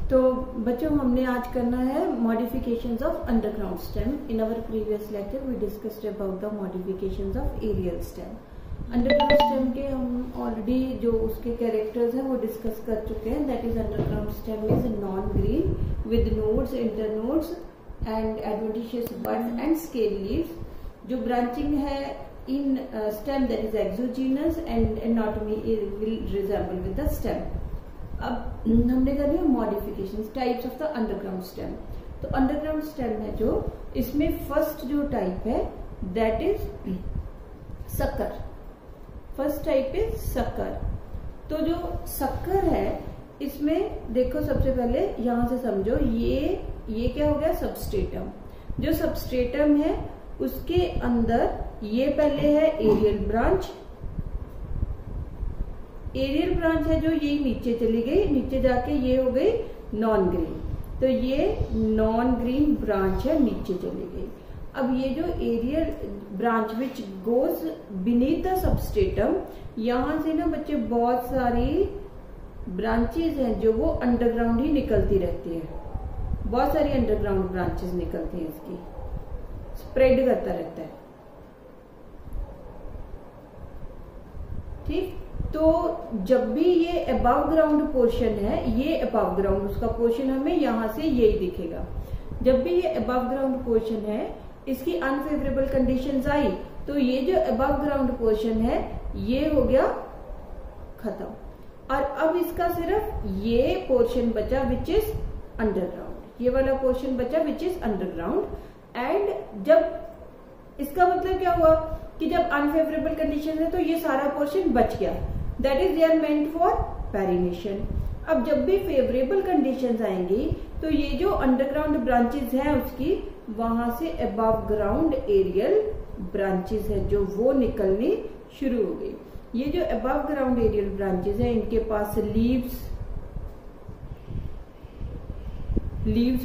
तो बच्चों हमने आज करना है modifications of underground stem. In our previous lecture we discussed about the modifications of aerial stem. Underground stem के हम ऑलरेडी जो उसके कैरेक्टर्स हैं वो डिस्कस कर चुके हैं। That is underground stem is non green with nodes, internodes and adventitious buds and scale leaves. जो ब्रांचिंग है in stem that is exogenous and anatomy will resemble with the stem. अब हमने करनी है modifications, types of the underground stem. तो underground stem है जो, इसमें फर्स्ट जो टाइप है that is sucker. First type is sucker. तो जो सक्कर है इसमें देखो सबसे पहले यहां से समझो, ये क्या हो गया, सबस्ट्रेटम। जो सबस्ट्रेटम है उसके अंदर ये पहले है एरियल ब्रांच। एरियल ब्रांच है जो ये नीचे चली गई, नीचे जाके ये हो गई नॉन ग्रीन। तो ये नॉन ग्रीन ब्रांच है, नीचे चली गई। अब ये जो aerial branch which goes beneath the substratum, यहां से ना बच्चे बहुत सारी ब्रांचेस हैं जो वो अंडरग्राउंड ही निकलती रहती है। बहुत सारी अंडरग्राउंड ब्रांचेस निकलती हैं, इसकी स्प्रेड करता रहता है। ठीक, तो जब भी ये अबव ग्राउंड पोर्शन है, ये अबव ग्राउंड उसका पोर्शन हमें यहां से यही दिखेगा। जब भी ये अबव ग्राउंड पोर्शन है, इसकी अनफेवरेबल कंडीशंस आई तो ये जो अबव ग्राउंड पोर्शन है ये हो गया खत्म। और अब इसका सिर्फ ये पोर्शन बचा विच इज अंडरग्राउंड, ये वाला पोर्शन बचा विच इज अंडरग्राउंड। एंड जब इसका मतलब क्या हुआ कि जब अनफेवरेबल कंडीशन है तो ये सारा पोर्शन बच गया, that is they are meant for perennation. अब जब भी फेवरेबल कंडीशंस आएंगी तो ये जो अंडरग्राउंड ब्रांचेस हैं उसकी वहां से अबव ग्राउंड एरियल ब्रांचेस है जो वो निकलनी शुरू हो गई। ये जो अबव ग्राउंड एरियल ब्रांचेस है इनके पास लीव्स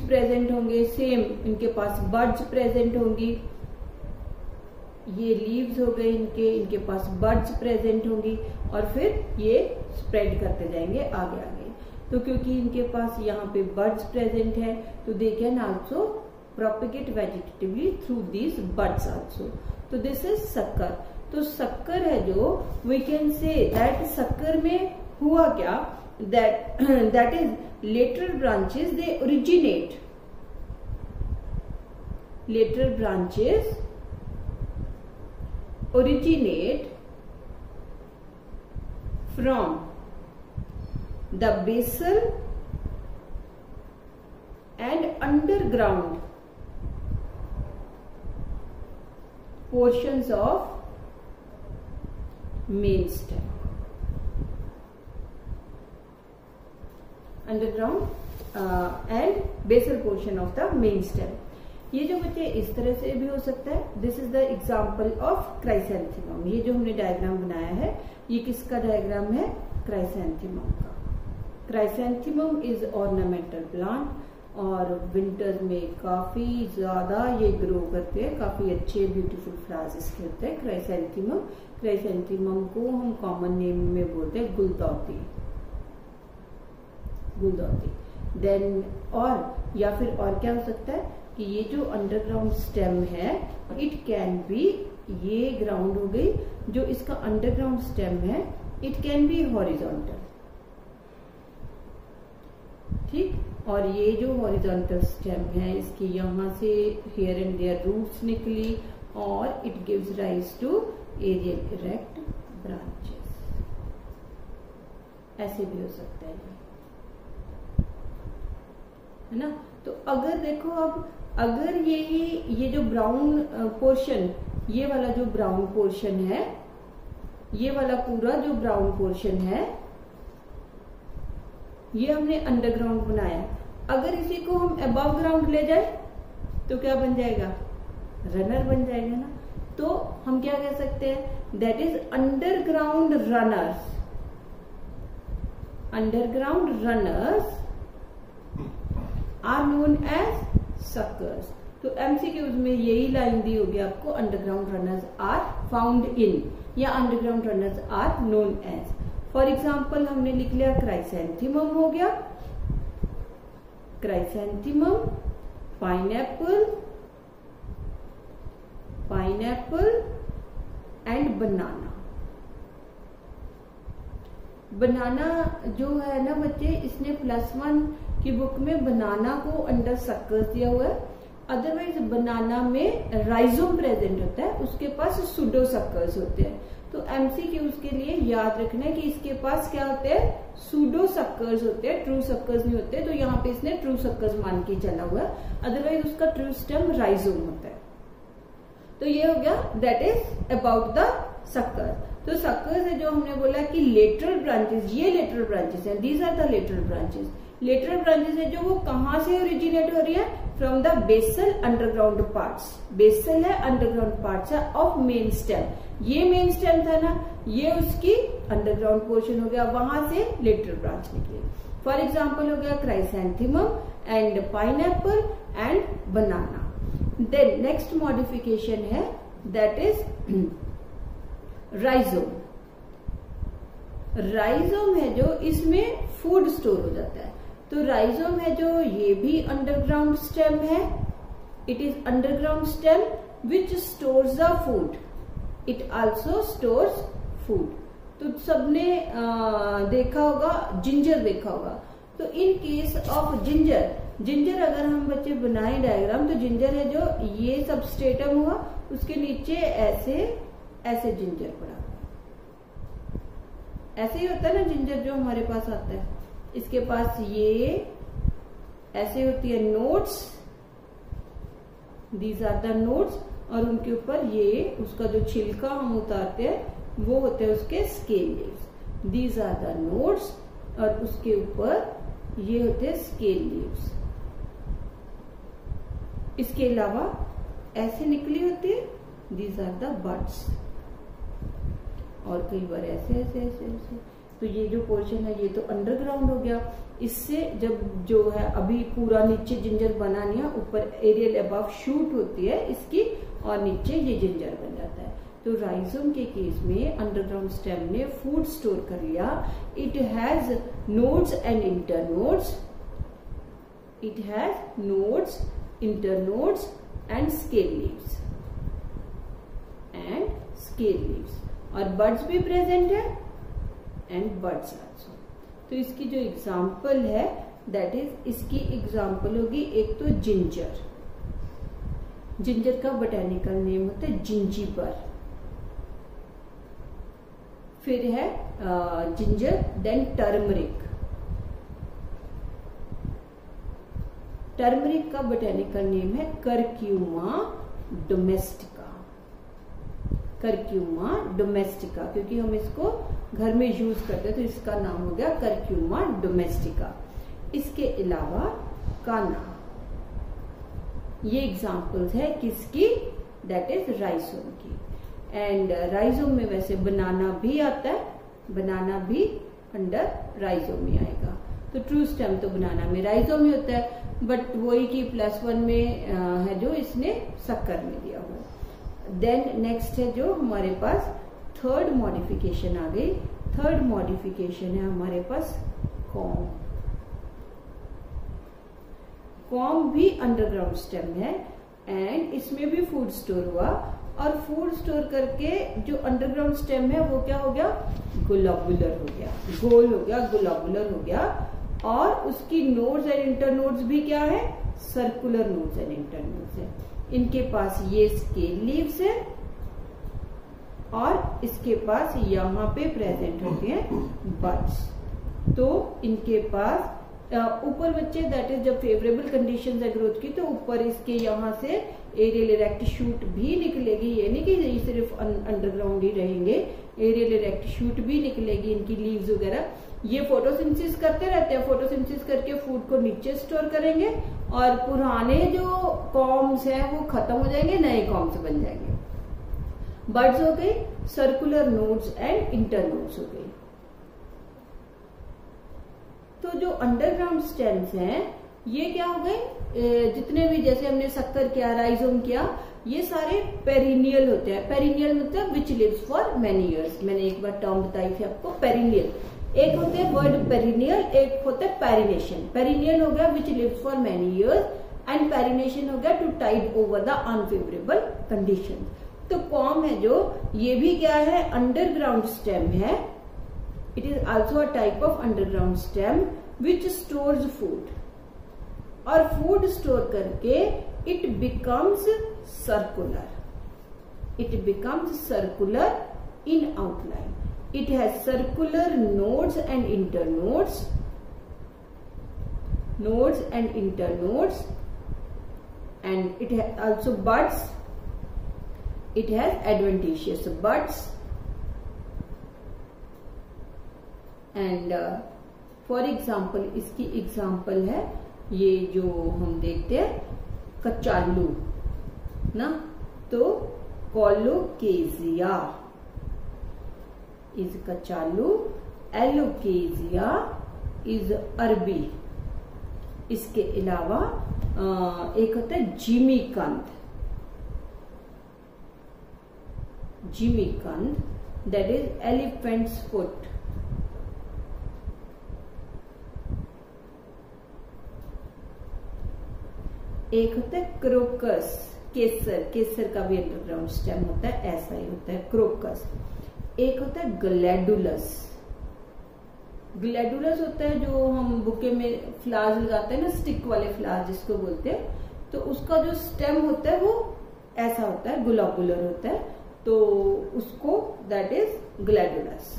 प्रेजेंट होंगे, सेम इनके पास बड्स प्रेजेंट होंगी। ये लीव्स हो गए इनके पास बड्स प्रेजेंट होंगी और फिर ये स्प्रेड करते जाएंगे आगे आगे। तो क्योंकि इनके पास यहाँ पे बड्स प्रेजेंट है तो they can also propagate vegetatively through these buds also. तो दिस इज सक्कर। तो सक्कर है जो वी कैन से दैट सक्कर में हुआ क्या, that is lateral branches they originate, lateral branches originate from the basal and underground portions of main stem. Underground and basal portion of the main stem. ये जो बच्चे इस तरह से भी हो सकता है। This is the example of chrysanthemum. ये जो हमने डायग्राम बनाया है ये किसका डायग्राम है, क्राइसैंथेमम का। क्राइसैंथेमम इज ऑर्नामेंटल प्लांट और विंटर में काफी ज्यादा ये ग्रो करते हैं, काफी अच्छे ब्यूटीफुल फ्लावर्स इसके होते हैं क्राइसैंथेमम। क्राइसैंथेमम को हम कॉमन नेम में बोलते हैं गुलदौती, गुलदौती। देन और या फिर और क्या हो सकता है कि ये जो अंडरग्राउंड स्टेम है इट कैन बी, ये ग्राउंड हो गई, जो इसका अंडरग्राउंड स्टेम है इट कैन बी हॉरिजॉन्टल। ठीक, और ये जो हॉरिजॉन्टल स्टेम है इसकी यहां से हियर एंड देयर रूट्स निकली और it gives rise to aerial erect branches. ऐसे भी हो सकता है ना। तो अगर देखो अब अगर ये जो ब्राउन पोर्शन, ये वाला जो ब्राउन पोर्शन है, ये वाला पूरा जो ब्राउन पोर्शन है ये हमने अंडरग्राउंड बनाया। अगर इसी को हम अबव ग्राउंड ले जाए तो क्या बन जाएगा, रनर बन जाएगा ना। तो हम क्या कह सकते हैं, that is underground runners. Underground runners are known as suckers. तो एमसीक्यूज में यही लाइन दी होगी आपको, underground runners are found in या underground runners are known as. For example हमने लिख लिया क्राइसैंथेमम हो गया, chrysanthemum, pineapple, and banana. Banana जो है ना बच्चे, इसने +1 की बुक में बनाना को अंडर सक्कर्स दिया हुआ है। अदरवाइज बनाना में राइजोम प्रेजेंट होता है, उसके पास सूडो सक्कर्स होते हैं। तो एमसीक्यूज के लिए याद रखना है कि इसके पास क्या होते हैं, सूडो सक्कर्स होते हैं, ट्रू सक्कर्स नहीं होते। तो यहाँ पे इसने ट्रू सक्कर्स मान के चला हुआ है, अदरवाइज उसका ट्रू स्टेम राइजोम होता है। तो ये हो गया, that is about the sucker. तो सक्कर्स है जो हमने बोला कि लेटरल ब्रांचेस, ये लेटरल ब्रांचेस हैं, these are the lateral branches. Lateral branches है जो वो कहां से ओरिजिनेट हो रही है, from the basal underground parts. Basal है, अंडरग्राउंड पार्ट्स है ऑफ मेन स्टेम। ये मेन स्टेम था ना, ये उसकी अंडरग्राउंड पोर्शन हो गया, वहां से लेटरल ब्रांच निकली। फॉर एग्जाम्पल हो गया chrysanthemum and pineapple and banana. Then next modification है दैट इज राइजोम। राइजोम है जो, इसमें फूड स्टोर हो जाता है। तो राइजोम है जो, ये भी अंडरग्राउंड स्टेम है। It is underground stem which stores the food, it also stores food. तो सबने देखा होगा, जिंजर देखा होगा। तो in case of ginger, ginger अगर हम बच्चे बनाए डायग्राम, तो जिंजर है जो, ये सबस्ट्रेटम हुआ, उसके नीचे ऐसे ऐसे जिंजर पड़ा। ऐसे ही होता है ना जिंजर जो हमारे पास आता है, इसके पास ये ऐसे होती है nodes, these are the nodes, और उनके ऊपर ये उसका जो छिलका हम उतारते हैं वो होते हैं उसके scale leaves. These are the nodes, और उसके ऊपर ये होते हैं स्केल लीव्स। इसके अलावा ऐसे निकली होती है, दीज आर द बड्स, और कई बार ऐसे ऐसे ऐसे ऐसे। तो ये जो पोर्शन है ये तो अंडरग्राउंड हो गया। इससे जब जो है अभी पूरा नीचे जिंजर बना नहीं है, ऊपर एरियल अबव शूट होती है इसकी, और नीचे ये जिंजर बन जाता है। तो राइजोम के केस में अंडरग्राउंड स्टेम ने फूड स्टोर कर लिया। It has nodes and internodes, it has nodes, internodes and scale leaves, और बड्स भी प्रेजेंट है एंड बड्स आल्सो। तो इसकी जो एग्जाम्पल है दैट इज, इसकी एग्जाम्पल होगी एक तो जिंजर। जिंजर का बोटेनिकल नेम होता है जिंजीबर। फिर है जिंजर, देन टर्मरिक। टर्मरिक का बोटेनिकल नेम है करक्यूमा डोमेस्टिका। करक्यूमा डोमेस्टिका, क्योंकि हम इसको घर में यूज करते हैं तो इसका नाम हो गया करक्यूमा डोमेस्टिका। इसके अलावा काना, ये एग्जाम्पल्स है किसकी, दैट इज राइजोम की। एंड राइजोम में वैसे बनाना भी आता है, बनाना भी अंडर राइजोम में आएगा। तो ट्रू स्टेम तो बनाना में राइजोम में होता है, बट वही की +1 में है जो इसने सक्कर में दिया हुआ है। देन नेक्स्ट है जो हमारे पास थर्ड मॉडिफिकेशन आ गई। थर्ड मॉडिफिकेशन है हमारे पास कॉम। कॉम भी अंडरग्राउंड स्टेम है एंड इसमें भी फूड स्टोर हुआ, और फूड स्टोर करके जो अंडरग्राउंड स्टेम है वो क्या हो गया, ग्लोबुलर हो गया, गोल हो गया, ग्लोबुलर हो गया। और उसकी नोड्स एंड इंटरनोड्स भी क्या है, सर्कुलर नोड्स एंड इंटरनोड्स है। इनके पास ये स्केल लीव्स है और इसके पास यहाँ पे प्रेजेंट होते हैं बड्स। तो इनके पास ऊपर बच्चे दैट इज जब फेवरेबल कंडीशंस है ग्रोथ की, तो ऊपर इसके यहाँ से एरियल इरेक्ट शूट भी निकलेगी। ये नहीं कि ये सिर्फ अंडरग्राउंड ही रहेंगे, एरियल इरेक्ट शूट भी निकलेगी, इनकी लीव्स वगैरह। ये फोटोसिंथेसिस करते रहते हैं, फोटोसिंथेसिस करके फूड को नीचे स्टोर करेंगे और पुराने जो कॉम्स हैं वो खत्म हो जाएंगे, नए कॉम्स बन जाएंगे। बड्स हो गई, सर्कुलर नोड्स एंड इंटरनोड्स हो गई। तो जो अंडरग्राउंड स्टेम्स हैं ये क्या हो गए, जितने भी जैसे हमने सक्कर किया, राइजोम किया, ये सारे पेरिनियल होते हैं। पेरिनियल मतलब विच लिव्स फॉर मेनी इयर्स। मैंने एक बार टर्म बताई थी आपको पेरिनियल। एक होते हैं वर्ड पेरिनियल, एक होता है पेरिनेशन। पेरिनियल हो गया which lives for many years and perennation हो गया to tide over the unfavourable condition. तो कॉम है जो, ये भी क्या है, अंडरग्राउंड स्टेम है। It is also a type of underground stem which stores food, और फूड स्टोर करके it becomes circular, it becomes circular in outline. It has circular nodes and internodes, nodes and internodes, and it has also buds. It has adventitious buds, and for example, इसकी example है ये जो हम देखते हैं कचालू ना, तो कोलोकेजिया is कचालू, एलोकेजिया is अरबी। इसके अलावा एक होता है जिमीकंद, जिमीकंद दैट इज एलिफेंट्स फुट। एक होता है क्रोकस, केसर, केसर का भी अंडरग्राउंड स्टेम होता है, ऐसा ही होता है क्रोकस। एक होता है ग्लैडुलस, ग्लैडुलस होता है जो हम बुके में फ्लावर्स लगाते हैं ना, स्टिक वाले फ्लावर्स जिसको बोलते हैं, तो उसका जो स्टेम होता है वो ऐसा होता है, ग्लोबुलर होता है, तो उसको दैट इज ग्लैडुलस।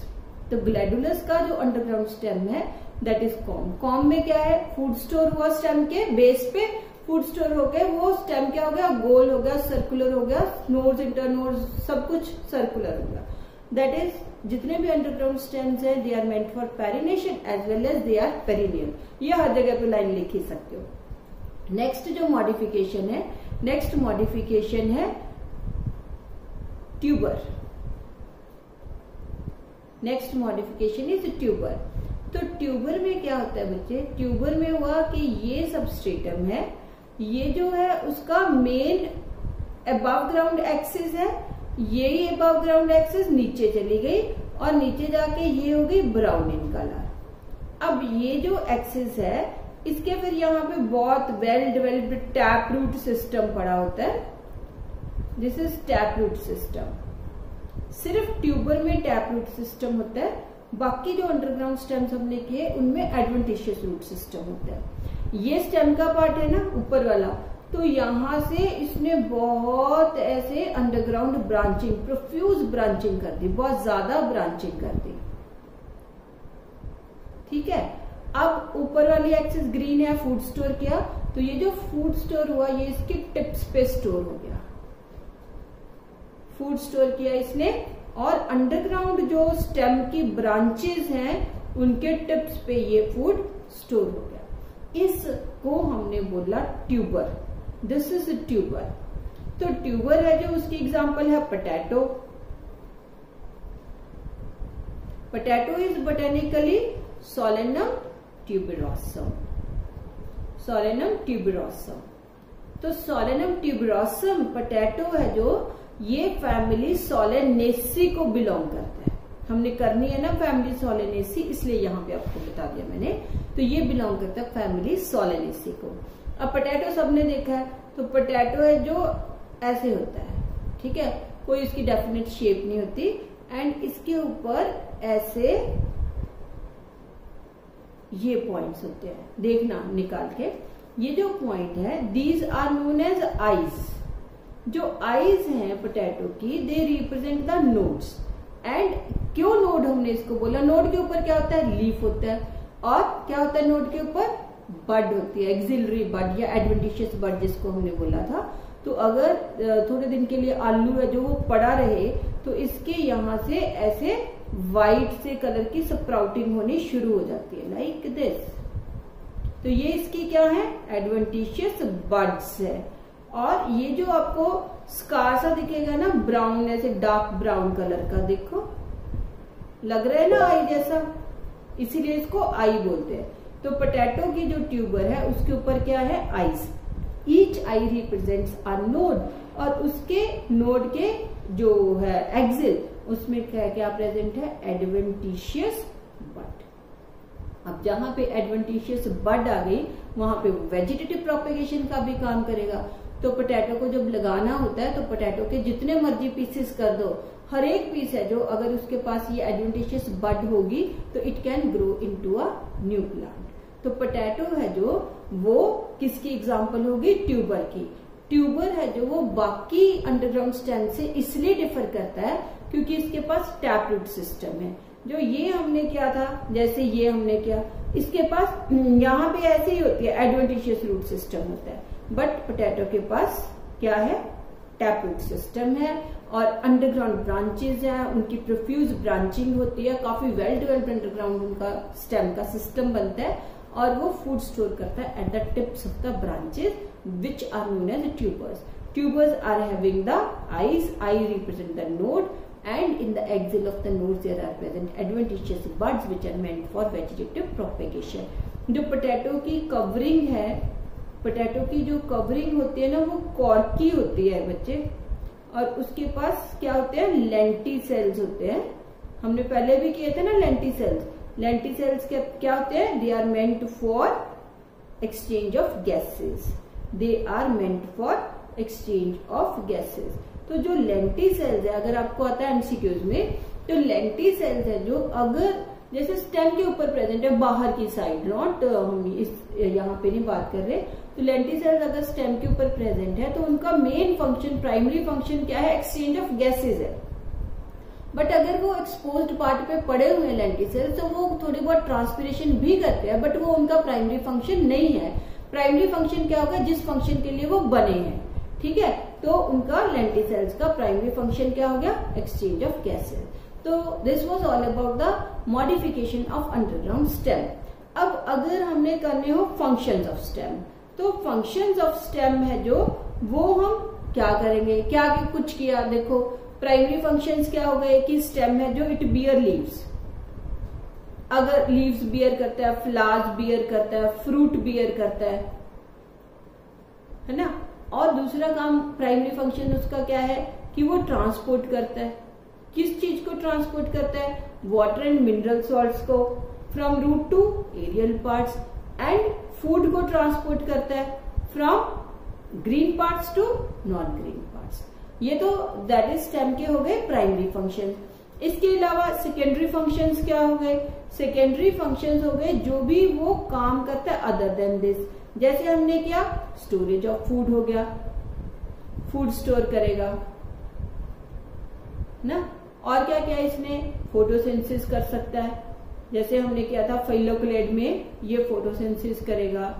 तो ग्लैडुलस का जो अंडरग्राउंड स्टेम है दैट इज कॉम। कॉम में क्या है, फूड स्टोर हुआ स्टेम के बेस पे, फूड स्टोर हो गए, वो स्टेम क्या हो गया, गोल हो गया, सर्कुलर हो गया, नोड्स इंटरनोड्स सब कुछ सर्कुलर हो गया। दैट इज जितने भी अंडरग्राउंड स्टेम्स है they are meant for perennation as well as they are perennial. ये हर जगह पे लाइन लिख ही सकते हो। नेक्स्ट जो मॉडिफिकेशन है, नेक्स्ट मॉडिफिकेशन है tuber. Next modification is tuber. तो ट्यूबर में क्या होता है बच्चे, ट्यूबर में हुआ कि ये सबस्ट्रेटम है, ये जो है उसका मेन अबव ग्राउंड एक्सिस है, ये अबव ग्राउंड एक्सिस नीचे चली गई और नीचे जाके ये हो गई ब्राउन इन कलर। अब ये जो एक्सिस है इसके फिर यहाँ पे बहुत well developed tap root system पड़ा होता है, this is tap root system. सिर्फ ट्यूबर में टैप रूट सिस्टम होता है, बाकी जो अंडरग्राउंड स्टेम्स हमने किए उनमें एडवेंटिशियस रूट सिस्टम होता है। ये स्टेम का पार्ट है ना ऊपर वाला, तो यहां से इसने बहुत ऐसे अंडरग्राउंड ब्रांचिंग, प्रोफ्यूज ब्रांचिंग कर दी, बहुत ज्यादा ब्रांचिंग कर दी। ठीक है, अब ऊपर वाली एक्सिस ग्रीन है, फूड स्टोर किया, तो ये जो फूड स्टोर हुआ ये इसके टिप्स पे स्टोर हो गया, फूड स्टोर किया इसने, और अंडरग्राउंड जो स्टेम की ब्रांचेस हैं उनके टिप्स पे ये फूड स्टोर हो गया। इसको हमने बोला ट्यूबर, दिस इज ट्यूबर। तो ट्यूबर है जो, उसकी एग्जांपल है potato. Potato is botanically solanum tuberosum, solanum tuberosum. तो सोलेनम ट्यूबरोसम पोटैटो है जो, ये फैमिली सोलेनेसी को बिलोंग करता है। हमने करनी है ना फैमिली सोलेनेसी, इसलिए यहां पे आपको बता दिया मैंने। तो ये बिलोंग करता है फैमिली सोलेनेसी को। अब पोटैटो सबने देखा है, तो पोटैटो है जो ऐसे होता है, ठीक है, कोई इसकी डेफिनेट शेप नहीं होती, एंड इसके ऊपर ऐसे ये पॉइंट्स होते हैं, देखना निकाल के, ये जो पॉइंट है these are known as eyes. जो आईज हैं पोटैटो की, they represent the nodes. And क्यों नोड हमने इसको बोला, नोड के ऊपर क्या होता है, लीफ होता है, और क्या होता है नोड के ऊपर, बड होती है, एक्सिलरी बड या एडवेंटिशियस बड जिसको हमने बोला था। तो अगर थोड़े दिन के लिए आलू है जो वो पड़ा रहे, तो इसके यहां से ऐसे व्हाइट से कलर की स्प्राउटिंग होनी शुरू हो जाती है, लाइक दिस। तो ये इसकी क्या है, एडवेंटिशियस बड्स है। और ये जो आपको स्कार सा दिखेगा ना, ब्राउन ऐसे डार्क ब्राउन कलर का, देखो लग रहा है ना आई जैसा, इसीलिए इसको आई बोलते हैं। तो पोटैटो की जो ट्यूबर है उसके ऊपर क्या है, eyes. Each I represents a node, और उसके नोड के जो है एक्सिल, उसमें क्या क्या प्रेजेंट है, एडवेंटिशियस बड। अब जहां पे एडवेंटिशियस बड आ गई वहां पे वेजिटेटिव प्रोपेगेशन का भी काम करेगा। तो पोटैटो को जब लगाना होता है तो पोटैटो के जितने मर्जी पीसेस कर दो, हर एक पीस है जो अगर उसके पास ये एडवेंटिशियस बड होगी तो it can grow into a new plant. तो पोटैटो है जो वो किसकी एग्जांपल होगी? ट्यूबर की। ट्यूबर है जो वो बाकी अंडरग्राउंड स्टेम से इसलिए डिफर करता है क्योंकि इसके पास टैप रूट सिस्टम है। जो ये हमने किया था, जैसे ये हमने किया, इसके पास यहाँ पे ऐसे ही होती है, एडवेंटिशियस रूट सिस्टम होता है, बट पोटैटो के पास क्या है? टैप रूट सिस्टम है और अंडरग्राउंड ब्रांचेज हैं, उनकी प्रोफ्यूज ब्रांचिंग होती है, काफी वेल डेवलप्ड अंडरग्राउंड उनका स्टेम का सिस्टम बनता है और वो फूड स्टोर करता है at the tips of the branches which are known as tubers. Tubers are having the eyes. Eye represent the node, and in the axil of the nodes there are present adventitious buds which are meant for vegetative propagation. जो potato की covering है, potato की जो covering होती है ना वो Corky होती है बच्चे, और उसके पास क्या होते हैं? लेंटिसेल्स होते हैं। हमने पहले भी किए थे ना लेंटिसेल्स। लेंटिसेल्स क्या होते हैं? They are meant for exchange of gases. They are meant for exchange of gases. तो जो लेंटिसेल्स है, अगर आपको आता है एमसीक्यूज में, तो लेंटिसेल्स है जो अगर जैसे स्टेम के ऊपर प्रेजेंट है बाहर की साइड, नॉट हम इस यहाँ पे नहीं बात कर रहे, तो लेंटिसेल्स अगर स्टेम के ऊपर प्रेजेंट है तो उनका मेन फंक्शन, प्राइमरी फंक्शन क्या है? एक्सचेंज ऑफ गैसेज है। बट अगर वो एक्सपोज्ड पार्ट पे पड़े हुए लेंटिसेल्स तो वो थोड़ी बहुत ट्रांसपिरेशन भी करते हैं, बट वो उनका प्राइमरी फंक्शन नहीं है। प्राइमरी फंक्शन क्या होगा? जिस फंक्शन के लिए वो बने हैं, ठीक है, तो उनका लेंटिसेल्स का प्राइमरी फंक्शन क्या हो गया? Exchange of gases. तो this was all about the modification of underground stem. अब अगर हमने करने हो फंक्शंस ऑफ स्टेम, तो फंक्शंस ऑफ स्टेम है जो वो हम क्या करेंगे? क्या कुछ किया, देखो प्राइमरी फंक्शंस क्या हो गए कि स्टेम है जो इट बियर लीव्स, अगर लीव्स बियर करता है, फ्लावर्स बियर करता है, फ्रूट बियर करता है ना। और दूसरा काम प्राइमरी फंक्शन उसका क्या है कि वो ट्रांसपोर्ट करता है। किस चीज को ट्रांसपोर्ट करता है? वाटर एंड मिनरल सॉल्ट्स को from root to aerial parts, and food को ट्रांसपोर्ट करता है from green parts to non green parts. ये तो दैट इज स्टेम के हो गए प्राइमरी फंक्शन। इसके अलावा सेकेंडरी फंक्शंस क्या हो गए? सेकेंडरी फंक्शंस हो गए जो भी वो काम करता है अदर देन दिस। जैसे हमने क्या? स्टोरेज ऑफ फूड हो गया, फूड स्टोर करेगा ना। और क्या क्या इसने? फोटोसिंथेसिस कर सकता है, जैसे हमने किया था फाइलोक्लेड में, ये फोटोसिंथेसिस करेगा।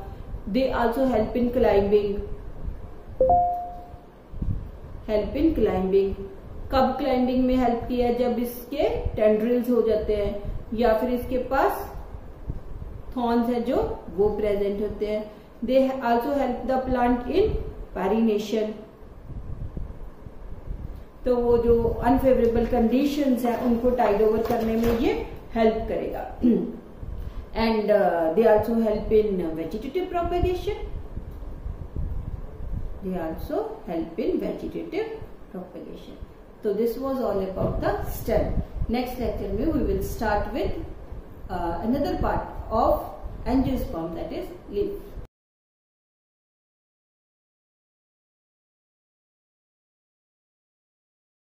दे also help in climbing. Help in climbing कब क्लाइंबिंग में हेल्प किया? जब इसके टेंड्रिल्स हो जाते हैं या फिर इसके पास थॉर्न्स है जो वो प्रेजेंट होते हैं। They also help the plant in perennation. तो वो जो अनफेवरेबल कंडीशंस है उनको टाइड ओवर करने में ये हेल्प करेगा। And they also help in vegetative propagation. They also help in vegetative propagation. So this was all about the stem. Next lecture में we will start with another part of angiosperm, that is leaf.